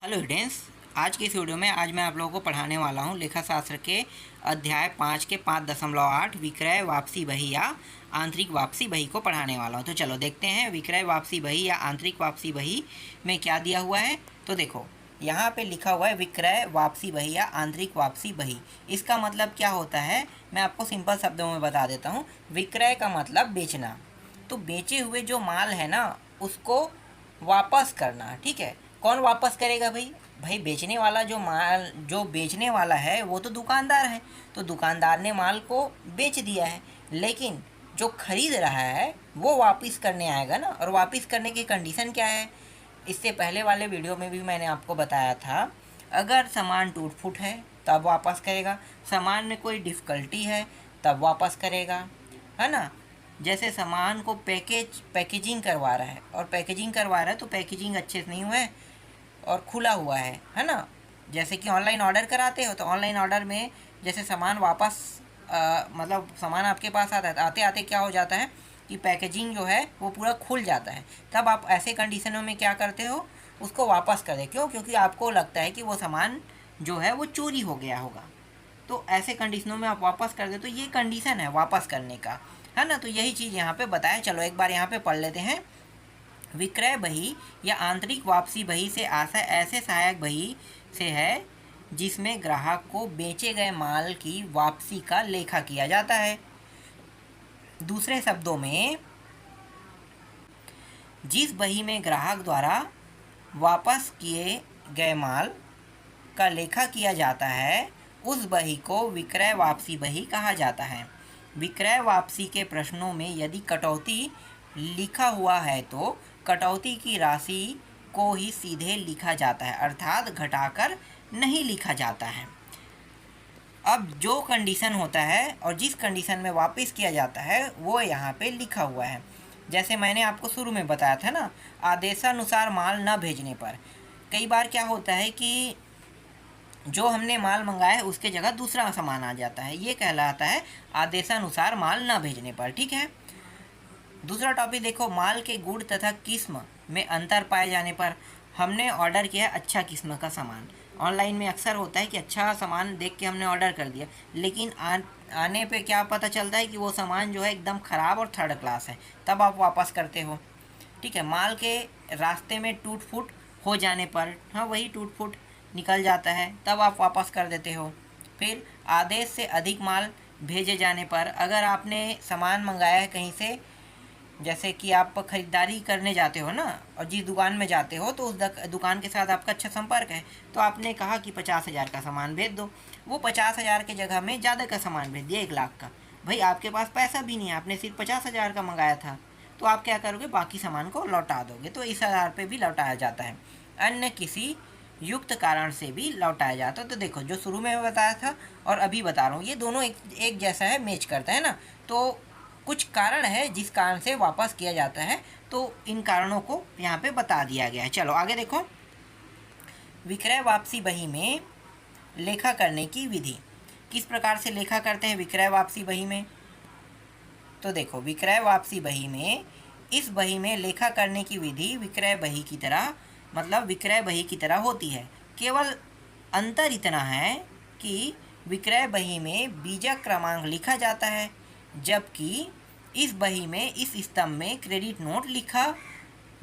Hello students, आज की इस वीडियो में आज मैं आप लोगों को पढ़ाने वाला हूँ लेखा शास्त्र के अध्याय 5 के 5.8 विक्रय वापसी बही या आंतरिक वापसी बही को पढ़ाने वाला हूँ। तो चलो देखते हैं विक्रय वापसी बही या आंतरिक वापसी बही में क्या दिया हुआ है। तो देखो यहाँ पे लिखा हुआ है विक्रय वापसी बही या आंतरिक वापसी बही। इसका मतलब क्या होता है मैं आपको सिंपल शब्दों में बता देता हूँ। विक्रय का मतलब बेचना, तो बेचे हुए जो माल है ना उसको वापस करना। ठीक है, कौन वापस करेगा भाई? भाई बेचने वाला जो बेचने वाला है वो तो दुकानदार है, तो दुकानदार ने माल को बेच दिया है, लेकिन जो खरीद रहा है वो वापस करने आएगा ना। और वापस करने की कंडीशन क्या है? इससे पहले वाले वीडियो में भी मैंने आपको बताया था, अगर सामान टूट फूट है तब वापस करेगा, सामान में कोई डिफ़िकल्टी है तब वापस करेगा, है ना। जैसे सामान को पैकेजिंग करवा रहा है और पैकेजिंग करवा रहा है तो पैकेजिंग अच्छे से नहीं हुआ है और खुला हुआ है ना। जैसे कि ऑनलाइन ऑर्डर कराते हो तो ऑनलाइन ऑर्डर में जैसे सामान वापस मतलब सामान आपके पास आता है, आते आते क्या हो जाता है कि पैकेजिंग जो है वो पूरा खुल जाता है। तब आप ऐसे कंडीशनों में क्या करते हो, उसको वापस कर दे। क्यों? क्योंकि आपको लगता है कि वो सामान जो है वो चोरी हो गया होगा, तो ऐसे कंडीशनों में आप वापस कर दे। तो ये कंडीशन है वापस करने का, है ना। तो यही चीज़ यहाँ पे बताया। चलो एक बार यहाँ पे पढ़ लेते हैं। विक्रय बही या आंतरिक वापसी बही से आशय ऐसे सहायक बही से है जिसमें ग्राहक को बेचे गए माल की वापसी का लेखा किया जाता है। दूसरे शब्दों में, जिस बही में ग्राहक द्वारा वापस किए गए माल का लेखा किया जाता है उस बही को विक्रय वापसी बही कहा जाता है। विक्रय वापसी के प्रश्नों में यदि कटौती लिखा हुआ है तो कटौती की राशि को ही सीधे लिखा जाता है, अर्थात घटाकर नहीं लिखा जाता है। अब जो कंडीशन होता है और जिस कंडीशन में वापस किया जाता है वो यहाँ पे लिखा हुआ है। जैसे मैंने आपको शुरू में बताया था ना, आदेशानुसार माल न भेजने पर कई बार क्या होता है कि जो हमने माल मंगाया है उसके जगह दूसरा सामान आ जाता है, ये कहलाता है आदेशानुसार माल न भेजने पर। ठीक है, दूसरा टॉपिक देखो, माल के गुण तथा किस्म में अंतर पाए जाने पर। हमने ऑर्डर किया है अच्छा किस्म का सामान। ऑनलाइन में अक्सर होता है कि अच्छा सामान देख के हमने ऑर्डर कर दिया, लेकिन आने पे क्या पता चलता है कि वो सामान जो है एकदम ख़राब और थर्ड क्लास है, तब आप वापस करते हो। ठीक है, माल के रास्ते में टूट फूट हो जाने पर, हाँ वही टूट फूट निकल जाता है, तब आप वापस कर देते हो। फिर आदेश से अधिक माल भेजे जाने पर, अगर आपने सामान मंगाया है कहीं से, जैसे कि आप ख़रीदारी करने जाते हो ना और जिस दुकान में जाते हो तो उस दुकान के साथ आपका अच्छा संपर्क है, तो आपने कहा कि 50,000 का सामान भेज दो। वो 50,000 के जगह में ज़्यादा का सामान भेज दिया, 1 लाख का। भाई आपके पास पैसा भी नहीं है, आपने सिर्फ 50,000 का मंगाया था, तो आप क्या करोगे, बाकी सामान को लौटा दोगे। तो इस आधार पे भी लौटाया जाता है। अन्य किसी युक्त कारण से भी लौटाया जाता है। तो देखो जो शुरू में मैं बताया था और अभी बता रहा हूँ, ये दोनों एक जैसा है, मैच करता है ना। तो कुछ कारण है जिस कारण से वापस किया जाता है, तो इन कारणों को यहाँ पे बता दिया गया है। चलो आगे देखो, विक्रय वापसी बही में लेखा करने की विधि। किस प्रकार से लेखा करते हैं विक्रय वापसी बही में? तो देखो विक्रय वापसी बही में, इस बही में लेखा करने की विधि विक्रय बही की तरह, मतलब विक्रय बही की तरह होती है। केवल अंतर इतना है कि विक्रय बही में बीजक क्रमांक लिखा जाता है, जबकि इस बही में इस स्तंभ में क्रेडिट नोट लिखा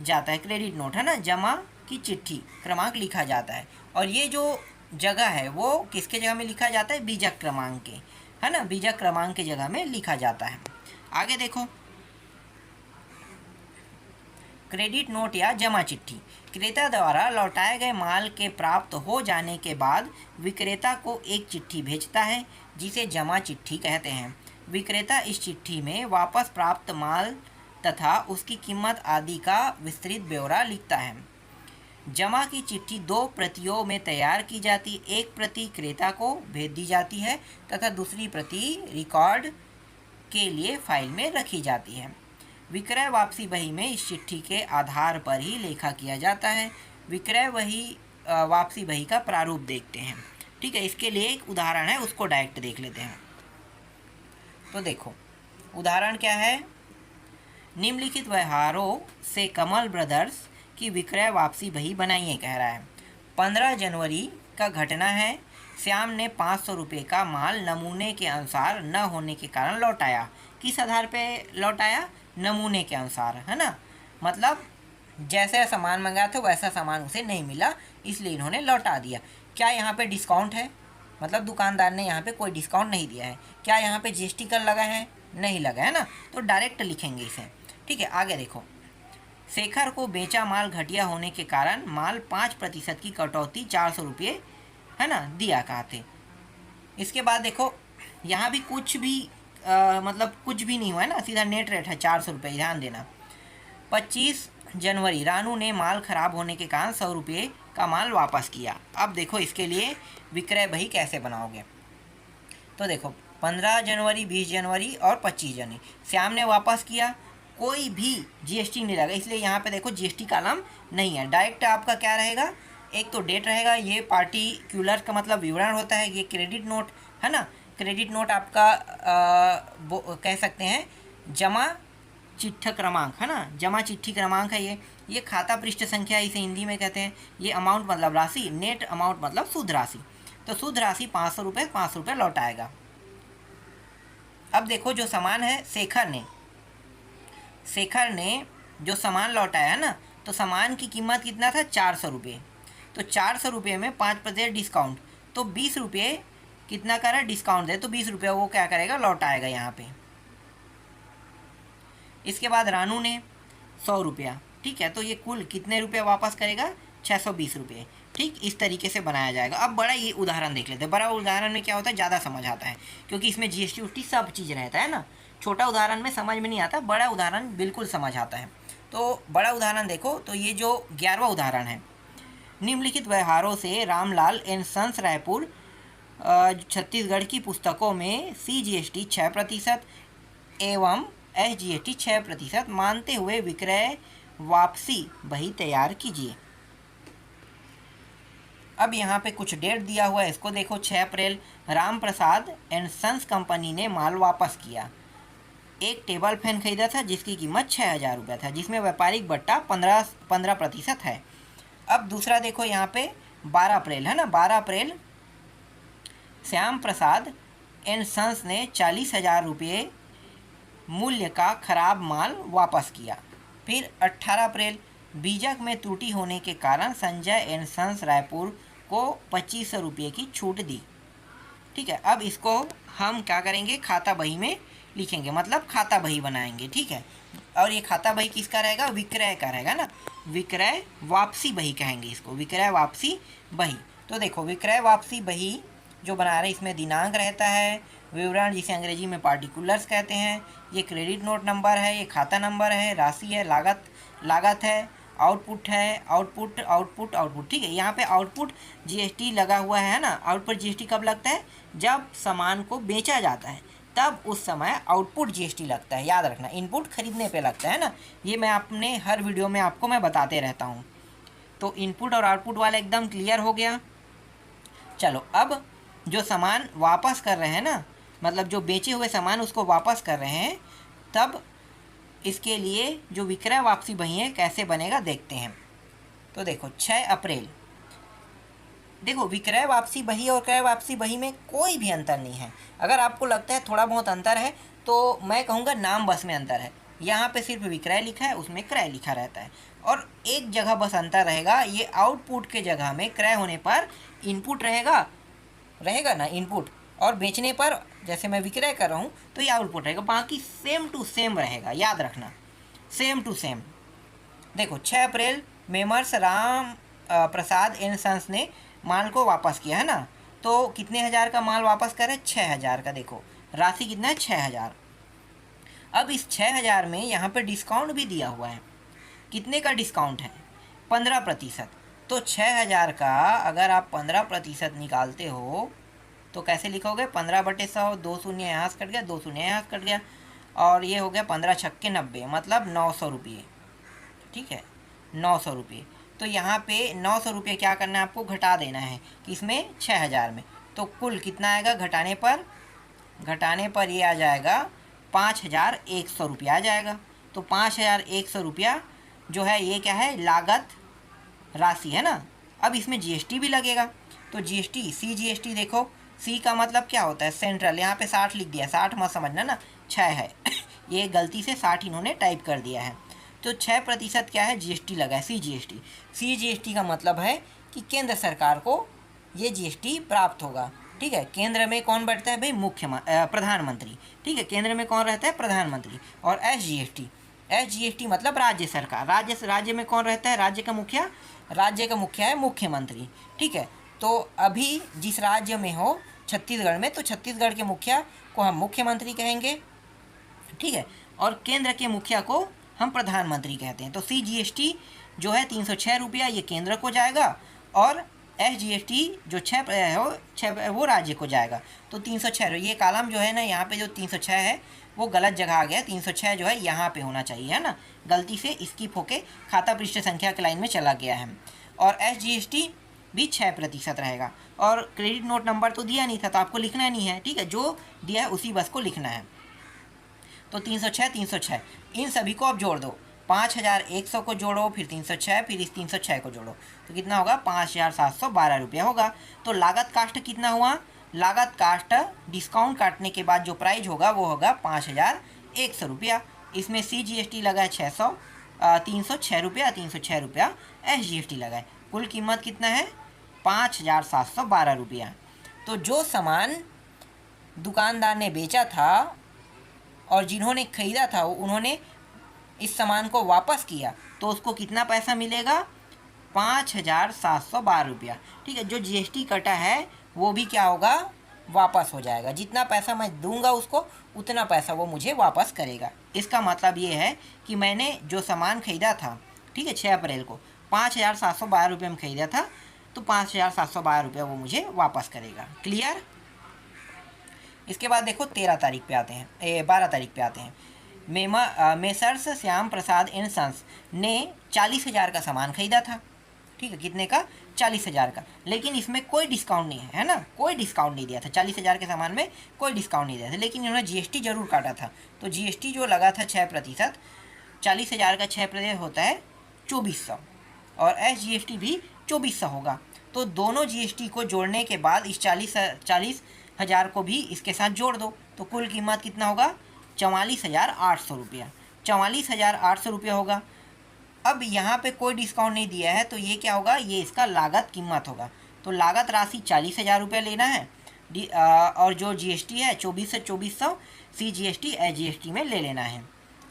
जाता है। क्रेडिट नोट है ना, जमा की चिट्ठी क्रमांक लिखा जाता है। और ये जो जगह है वो किसके जगह में लिखा जाता है? बीजक क्रमांक के, है ना, बीजक क्रमांक के जगह में लिखा जाता है। आगे देखो, क्रेडिट नोट या जमा चिट्ठी, क्रेता द्वारा लौटाए गए माल के प्राप्त हो जाने के बाद विक्रेता को एक चिट्ठी भेजता है जिसे जमा चिट्ठी कहते हैं। विक्रेता इस चिट्ठी में वापस प्राप्त माल तथा उसकी कीमत आदि का विस्तृत ब्यौरा लिखता है। जमा की चिट्ठी 2 प्रतियों में तैयार की जाती, एक प्रति क्रेता को भेज दी जाती है तथा दूसरी प्रति रिकॉर्ड के लिए फाइल में रखी जाती है। विक्रय वापसी बही में इस चिट्ठी के आधार पर ही लेखा किया जाता है। विक्रय वापसी बही का प्रारूप देखते हैं। ठीक है, इसके लिए एक उदाहरण है, उसको डायरेक्ट देख लेते हैं। तो देखो उदाहरण क्या है, निम्नलिखित व्यवहारों से कमल ब्रदर्स की विक्रय वापसी बही बनाइए कह रहा है। 15 जनवरी का घटना है। श्याम ने 500 रुपये का माल नमूने के अनुसार न होने के कारण लौटाया। किस आधार पे लौटाया? नमूने के अनुसार, है ना। मतलब जैसे सामान मंगाया था वैसा सामान उसे नहीं मिला, इसलिए इन्होंने लौटा दिया। क्या यहाँ पे डिस्काउंट है? मतलब दुकानदार ने यहाँ पे कोई डिस्काउंट नहीं दिया है। क्या यहाँ पे जीएसटी कर लगा है? नहीं लगा है ना, तो डायरेक्ट लिखेंगे इसे। ठीक है, आगे देखो। शेखर को बेचा माल घटिया होने के कारण माल 5% की कटौती 400 रुपये, है ना, दिया कहते। इसके बाद देखो यहाँ भी कुछ भी मतलब कुछ भी नहीं हुआ है ना, सीधा नेट रेट है 400 रुपये, ध्यान देना। 25 जनवरी रानू ने माल खराब होने के कारण 100 रुपये का माल वापस किया। अब देखो इसके लिए विक्रय बही कैसे बनाओगे। तो देखो 15 जनवरी, 20 जनवरी और 25 जनवरी श्याम ने वापस किया, कोई भी जीएसटी नहीं लगा, इसलिए यहाँ पे देखो जीएसटी कॉलम नहीं है। डायरेक्ट आपका क्या रहेगा? एक तो डेट रहेगा, ये पार्टिकुलर का मतलब विवरण होता है, ये क्रेडिट नोट है ना। क्रेडिट नोट आपका कह सकते हैं जमा चिट्ठा क्रमांक, है ना, जमा चिट्ठी क्रमांक है ये खाता पृष्ठ संख्या इसे हिंदी में कहते हैं। ये अमाउंट मतलब राशि, नेट अमाउंट मतलब शुद्ध राशि। तो शुद्ध राशि 500 रुपये, 500 रुपये लौटाएगा। अब देखो जो सामान है शेखर ने जो सामान लौटाया ना, तो सामान की कीमत कितना था? 400 रुपये। तो 400 रुपये में 5% डिस्काउंट, तो 20 रुपये कितना करा? डिस्काउंट दे तो 20 रुपये वो क्या करेगा? लौटाएगा यहाँ पे। इसके बाद रानू ने 100 रुपया, ठीक है, तो ये कुल कितने रुपये वापस करेगा? 620 रुपये। ठीक, इस तरीके से बनाया जाएगा। अब बड़ा ये उदाहरण देख लेते हैं। बड़ा उदाहरण में क्या होता है? ज़्यादा समझ आता है, क्योंकि इसमें जीएसटी उष्टी सब चीज़ रहता है ना। छोटा उदाहरण में समझ में नहीं आता, बड़ा उदाहरण बिल्कुल समझ आता है। तो बड़ा उदाहरण देखो, तो ये जो 11वां उदाहरण है। निम्नलिखित व्यवहारों से रामलाल एंड सन्स रायपुर छत्तीसगढ़ की पुस्तकों में CGST 6% एवं SGST 6% मानते हुए विक्रय वापसी बही तैयार कीजिए। अब यहाँ पे कुछ डेट दिया हुआ है, इसको देखो। 6 अप्रैल Ram Prasad and sons company ने माल वापस किया। एक टेबल फैन खरीदा था जिसकी कीमत 6000 रुपये था, जिसमें व्यापारिक बट्टा 15% है। अब दूसरा देखो यहाँ पे 12 अप्रैल है ना, 12 अप्रैल श्याम प्रसाद एंड सन्स ने 40,000 रुपये मूल्य का खराब माल वापस किया। फिर 18 अप्रैल बीजक में त्रुटि होने के कारण संजय एंड सन्स रायपुर को 2500 रुपये की छूट दी। ठीक है, अब इसको हम क्या करेंगे? खाता बही में लिखेंगे, मतलब खाता बही बनाएंगे। ठीक है, और ये खाता बही किसका रहेगा? विक्रय का रहेगा ना। विक्रय वापसी बही कहेंगे इसको, विक्रय वापसी बही। तो देखो विक्रय वापसी बही जो बना रहे हैं, इसमें दिनांक रहता है, विवरण जिसे अंग्रेजी में पार्टिकुलर्स कहते हैं, ये क्रेडिट नोट नंबर है, ये खाता नंबर है, राशि है, लागत है, आउटपुट है, आउटपुट। ठीक है, यहाँ पे आउटपुट जीएसटी लगा हुआ है ना। आउटपुट जीएसटी कब लगता है? जब सामान को बेचा जाता है, तब उस समय आउटपुट जीएसटी लगता है, याद रखना। इनपुट खरीदने पे लगता है ना, ये मैं अपने हर वीडियो में आपको मैं बताते रहता हूँ। तो इनपुट और आउटपुट वाला एकदम क्लियर हो गया। चलो, अब जो सामान वापस कर रहे हैं ना, मतलब जो बेचे हुए सामान उसको वापस कर रहे हैं, तब इसके लिए जो विक्रय वापसी बही है कैसे बनेगा देखते हैं। तो देखो 6 अप्रैल, देखो विक्रय वापसी बही और क्रय वापसी बही में कोई भी अंतर नहीं है। अगर आपको लगता है थोड़ा बहुत अंतर है तो मैं कहूँगा नाम बस में अंतर है। यहाँ पे सिर्फ विक्रय लिखा है, उसमें क्रय लिखा रहता है। और एक जगह बस अंतर रहेगा, ये आउटपुट के जगह में क्रय होने पर इनपुट रहेगा ना, इनपुट, और बेचने पर जैसे मैं विक्रय कर रहा हूँ तो ये आउटपुट रहेगा। बाकी सेम टू सेम रहेगा, याद रखना, सेम टू सेम। देखो 6 अप्रैल messrs Ram Prasad and sons ने माल को वापस किया है ना, तो कितने हज़ार का माल वापस करे? 6000 का। देखो राशि कितना है? 6000। अब इस 6000 में यहाँ पे डिस्काउंट भी दिया हुआ है। कितने का डिस्काउंट है? 15%। तो 6000 का अगर आप 15% निकालते हो तो कैसे लिखोगे? 15/100, 2 शून्य यहाँ से कट गया, 2 शून्य यहाँ से कट गया, और ये हो गया 15 छक्के 90, मतलब 900 रुपये। ठीक है, 900 रुपये। तो यहाँ पे 900 रुपये क्या करना है आपको? घटा देना है किसमें? 6000 में। तो कुल कितना आएगा घटाने पर ये आ जाएगा 5100 रुपया आ जाएगा। तो 5100 रुपया जो है ये क्या है? लागत राशि है ना, अब इसमें जीएसटी भी लगेगा, तो जीएसटी CGST देखो, सी का मतलब क्या होता है सेंट्रल, यहाँ पे 60 लिख दिया, 60 मत समझना ना, 6 है ये गलती से 60 इन्होंने टाइप कर दिया है। तो 6% क्या है जीएसटी लगा है, CGST। CGST का मतलब है कि केंद्र सरकार को ये जीएसटी प्राप्त होगा। ठीक है, केंद्र में कौन बैठता है भाई, प्रधानमंत्री। ठीक है, केंद्र में कौन रहता है, प्रधानमंत्री। और SGST मतलब राज्य सरकार, राज्य में कौन रहता है, राज्य का मुखिया है मुख्यमंत्री। ठीक है, तो अभी जिस राज्य में हो, छत्तीसगढ़ में, तो छत्तीसगढ़ के मुखिया को हम मुख्यमंत्री कहेंगे। ठीक है, और केंद्र के मुखिया को हम प्रधानमंत्री कहते हैं। तो CGST जो है 306 रुपया ये केंद्र को जाएगा, और SGST जो 6 वो राज्य को जाएगा। तो 306, ये कॉलम जो है ना, यहाँ पे जो 306 है वो गलत जगह आ गया, 306 जो है यहाँ पे होना चाहिए, है ना, गलती से स्किप होके खाता पृष्ठ संख्या के लाइन में चला गया है। और SGST भी 6% रहेगा। और क्रेडिट नोट नंबर तो दिया नहीं था, तो आपको लिखना नहीं है। ठीक है, जो दिया है उसी बस को लिखना है। तो 306 इन सभी को आप जोड़ दो, 5100 को जोड़ो, फिर 306, फिर इस 306 को जोड़ो, तो कितना होगा, 5712 रुपया होगा। तो लागत कास्ट कितना हुआ, लागत कास्ट डिस्काउंट काटने के बाद जो प्राइस होगा वो होगा 5100 रुपया। इसमें CGST लगा है 306 रुपया, SGST लगा है, कुल कीमत कितना है, 5712 रुपया। तो जो सामान दुकानदार ने बेचा था और जिन्होंने ख़रीदा था उन्होंने इस सामान को वापस किया, तो उसको कितना पैसा मिलेगा, 5712 रुपया। ठीक है, जो GST कटा है वो भी क्या होगा, वापस हो जाएगा। जितना पैसा मैं दूंगा उसको, उतना पैसा वो मुझे वापस करेगा। इसका मतलब ये है कि मैंने जो सामान ख़रीदा था, ठीक है, 6 अप्रैल को 5712 रुपये में ख़रीदा था, तो 5712 रुपया वो मुझे वापस करेगा। क्लियर। इसके बाद देखो 13 तारीख पे आते हैं, 12 तारीख पे आते हैं। Messrs Shyam Prasad and sons ने 40,000 का सामान खरीदा था। ठीक है, कितने का, 40,000 का, लेकिन इसमें कोई डिस्काउंट नहीं है ना, कोई डिस्काउंट नहीं दिया था, 40,000 के सामान में कोई डिस्काउंट नहीं दिया था, लेकिन इन्होंने GST जरूर काटा था। तो GST जो लगा था 6%, 40,000 का 6% होता है 2400, और SGST भी 2400 होगा। तो दोनों GST को जोड़ने के बाद इस 40,000 को भी इसके साथ जोड़ दो, तो कुल कीमत कितना होगा, 44,800 रुपया, 44,800 रुपया होगा। अब यहाँ पे कोई डिस्काउंट नहीं दिया है, तो ये क्या होगा, ये इसका लागत कीमत होगा। तो लागत राशि 40,000 रुपया लेना है, और जो GST है 24 से 2400 CGST SGST में ले लेना है,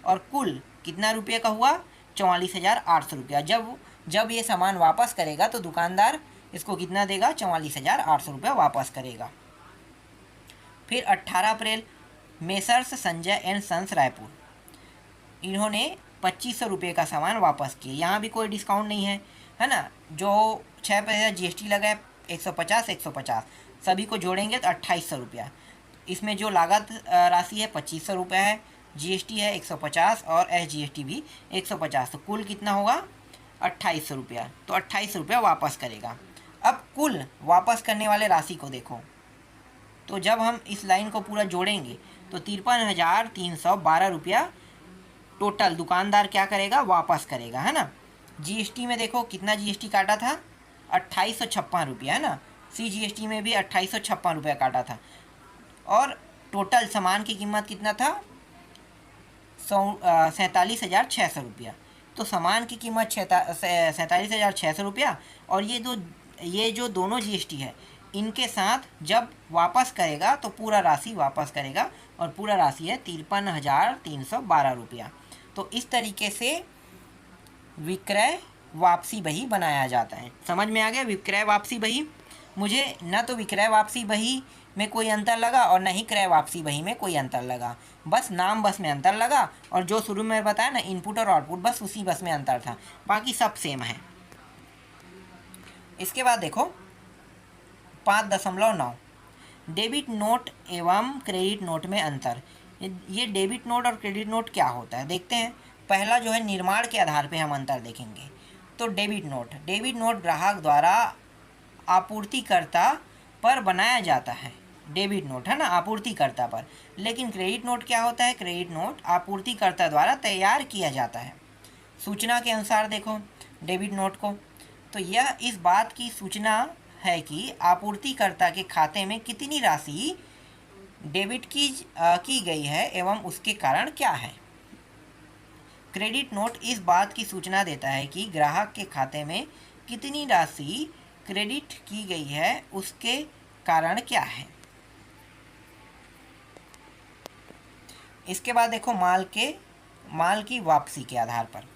और कुल कितना रुपये का हुआ, 44,800 रुपया। जब ये सामान वापस करेगा तो दुकानदार इसको कितना देगा, 44,800 रुपया वापस करेगा। फिर 18 अप्रैल Messrs Sanjay and sons Raipur, इन्होंने 2500 रुपये का सामान वापस किए। यहाँ भी कोई डिस्काउंट नहीं है ना, जो 6% GST लगा है 150, सभी को जोड़ेंगे तो 2800 रुपया। इसमें जो लागत राशि है 2500 रुपया है, GST है 150 और SGST भी 150, तो कुल कितना होगा, 2800 रुपया। तो 2800 रुपया वापस करेगा। अब कुल वापस करने वाले राशि को देखो, तो जब हम इस लाइन को पूरा जोड़ेंगे तो 53,312 रुपया टोटल दुकानदार क्या करेगा, वापस करेगा, है ना। GST में देखो कितना GST काटा था, 2856 रुपया, है ना। CGST में भी 2856 रुपया काटा था, और टोटल सामान की कीमत कितना था, 47,600 रुपया। तो सामान की कीमत 47,600 रुपया, और ये जो दोनों GST है इनके साथ जब वापस करेगा तो पूरा राशि वापस करेगा, और पूरा राशि है 53,312 रुपया। तो इस तरीके से विक्रय वापसी बही बनाया जाता है। समझ में आ गया, विक्रय वापसी बही। मुझे ना तो विक्रय वापसी बही में कोई अंतर लगा और ना ही क्रय वापसी बही में कोई अंतर लगा, बस नाम बस में अंतर लगा, और जो शुरू में बताया ना इनपुट और आउटपुट, बस उसी बस में अंतर था, बाकी सब सेम है। इसके बाद देखो 5.9 डेबिट नोट एवं क्रेडिट नोट में अंतर। ये डेबिट नोट और क्रेडिट नोट क्या होता है देखते हैं। पहला जो है निर्माण के आधार पे हम अंतर देखेंगे। तो डेबिट नोट ग्राहक द्वारा आपूर्तिकर्ता पर बनाया जाता है, डेबिट नोट, है ना, आपूर्तिकर्ता पर। लेकिन क्रेडिट नोट क्या होता है, क्रेडिट नोट आपूर्तिकर्ता द्वारा तैयार किया जाता है। सूचना के अनुसार देखो डेबिट नोट को, तो यह इस बात की सूचना है कि आपूर्तिकर्ता के खाते में कितनी राशि डेबिट की गई है एवं उसके कारण क्या है। क्रेडिट नोट इस बात की सूचना देता है कि ग्राहक के खाते में कितनी राशि क्रेडिट की गई है, उसके कारण क्या है। इसके बाद देखो माल की वापसी के आधार पर।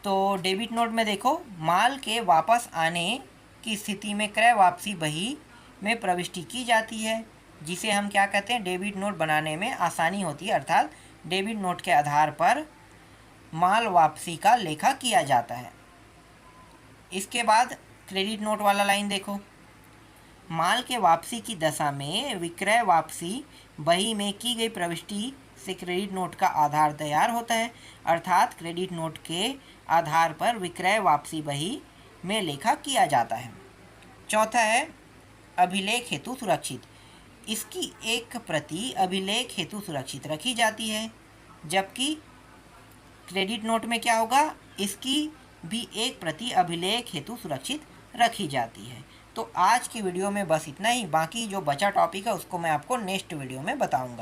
तो डेबिट नोट में देखो माल के वापस आने की स्थिति में क्रय वापसी बही में प्रविष्टि की जाती है, जिसे हम क्या कहते हैं, डेबिट नोट बनाने में आसानी होती है। अर्थात डेबिट नोट के आधार पर माल वापसी का लेखा किया जाता है। इसके बाद क्रेडिट नोट वाला लाइन देखो, माल के वापसी की दशा में विक्रय वापसी बही में की गई प्रविष्टि से क्रेडिट नोट का आधार तैयार होता है। अर्थात क्रेडिट नोट के आधार पर विक्रय वापसी बही में लेखा किया जाता है। चौथा है अभिलेख हेतु सुरक्षित। इसकी एक प्रति अभिलेख हेतु सुरक्षित रखी जाती है, जबकि क्रेडिट नोट में क्या होगा, इसकी भी एक प्रति अभिलेख हेतु सुरक्षित रखी जाती है। तो आज की वीडियो में बस इतना ही। बाकी जो बचा टॉपिक है उसको मैं आपको नेक्स्ट वीडियो में बताऊंगा।